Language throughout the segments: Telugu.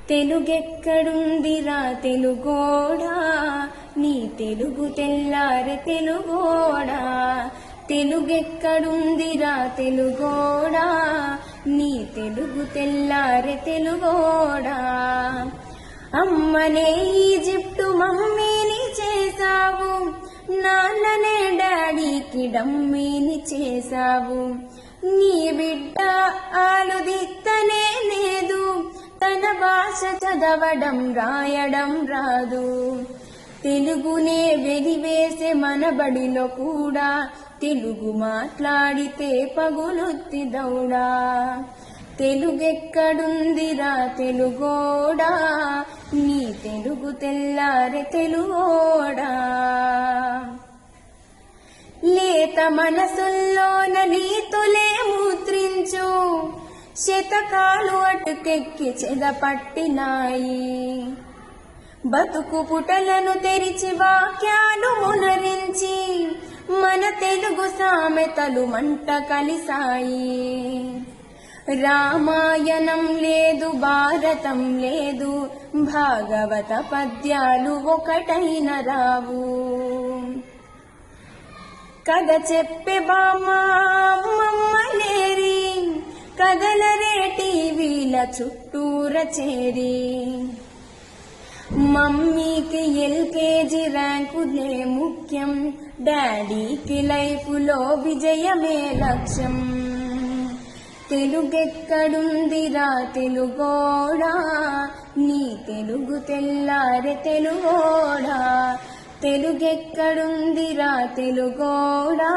తెలుగెక్కడుందిరా తెలుగోడా, నీ తెలుగు తెల్లారె తెలుగోడా. తెలుగెక్కడుందిరా తెలుగోడా, నీ తెలుగు తెల్లారె తెలుగోడా. అమ్మనే ఈజిప్టు మమ్మీని చేసావు, నాన్ననే డాడీకి డమ్మీని చేసావు. నీ బిడ్డ ఆలుదిత్తనే లేదు, తన భాష చదవడం రాయడం రాదు. తెలుగునే వెలివేసే మన బడిలో కూడా తెలుగు మాట్లాడితే పగులుద్ది దౌడా. తెలుగెక్కడుందిరా తెలుగోడా, నీ తెలుగు తెల్లారె తెలుగోడా. లేత మనసుల్లోన నీతులే ముద్రించు, శతకాలు అటుకెక్కి చెదపట్టినాయి. బతుకు పుటలను తెరిచి వాక్యాలు మునరించి మన తెలుగు సామెతలు మంట కలిసాయి. రామాయణం లేదు, భారతం లేదు, భాగవత పద్యాలు ఒకటైన రావు. కథ చెప్పే బామ్మ మమ్మలేరి, కథలరే టీవీల చుట్టూర చేరి. మమ్మీకి ఎల్కేజీ ర్యాంకులే ముఖ్యం, డాడీకి లైఫ్లో విజయమే లక్ష్యం. తెలుగెక్కడుందిరా తెలుగోడా, నీ తెలుగు తెల్లారె తెలుగోడా. తెలుగెక్కడుందిరా తెలుగోడా,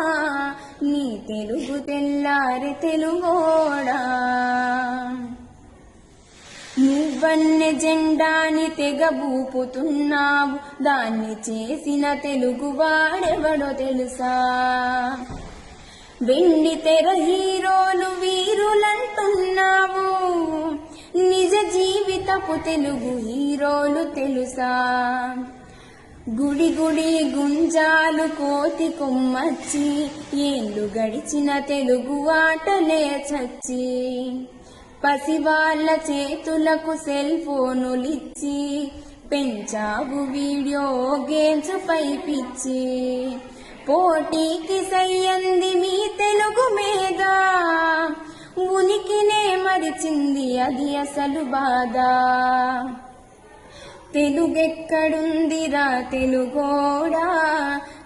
నీ తెలుగు తెల్లారె తెలుగోడా. నువ్వన్నె జెండాని తెగబూపుతున్నావు, దాన్ని చేసిన తెలుగు వాడెవడో తెలుసా. వెండి తెర హీరోలు వీరులంటున్నావు, నిజ జీవితపు తెలుగు హీరోలు తెలుసా. గుడి గుడి గుంజాలు కోతి కొమ్మచ్చి, ఏళ్ళు గడిచిన తెలుగు ఆటలే చచ్చి. పసివాళ్ల చేతులకు సెల్ ఫోనులిచ్చి, పెంచావు వీడియో గేమ్స్ పై పిచ్చి. పోటీకి సయ్యంది మీ తెలుగు మీద, ఉనికినే మరిచింది అది అసలు బాధ. తెలుగెక్కడుందిరా తెలుగోడా,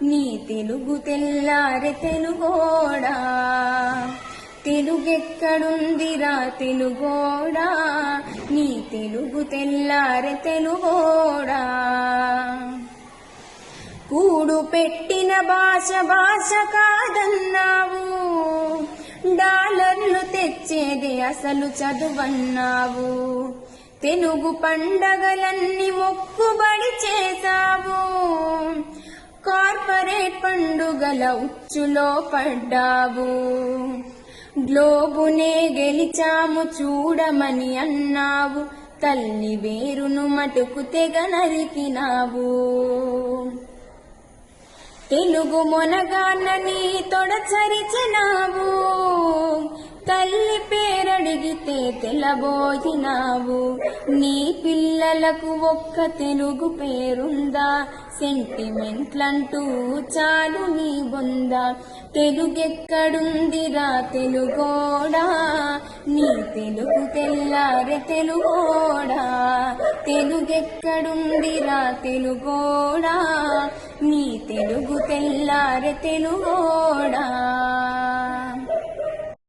నీ తెలుగు తెల్లారె తెలుగోడా. తెలుగెక్కడుందిరా తెలుగోడా, నీ తెలుగు తెల్లారె తెలుగోడా. కూడు పెట్టిన భాష భాష కాదన్నావు, డాలర్లు తెచ్చేదే అసలు చదువన్నావు. తెలుగు పండగలన్నీ మొక్కుబడి చేసావు, కార్పొరేట్ పండుగల ఉచ్చులో పడ్డావు. గ్లోబునే గెలిచాము చూడమని అన్నావు, తల్లి వేరును మటుకు తెగ నరికినావు. తెలుగు మొనగాన్నని తొడచరిచినావు, తల్లి పేరడిగితే తెలబోయినావు. నీ పిల్లలకు ఒక్క తెలుగు పేరుందా, సెంటిమెంట్లంటూ చాలు నీ బొందా. తెలుగెక్కడుందిరా తెలుగోడా, నీ తెలుగు తెల్లారె తెలుగోడా. తెలుగెక్కడుందిరా తెలుగోడా, నీ తెలుగు తెల్లారె తెలుగోడా.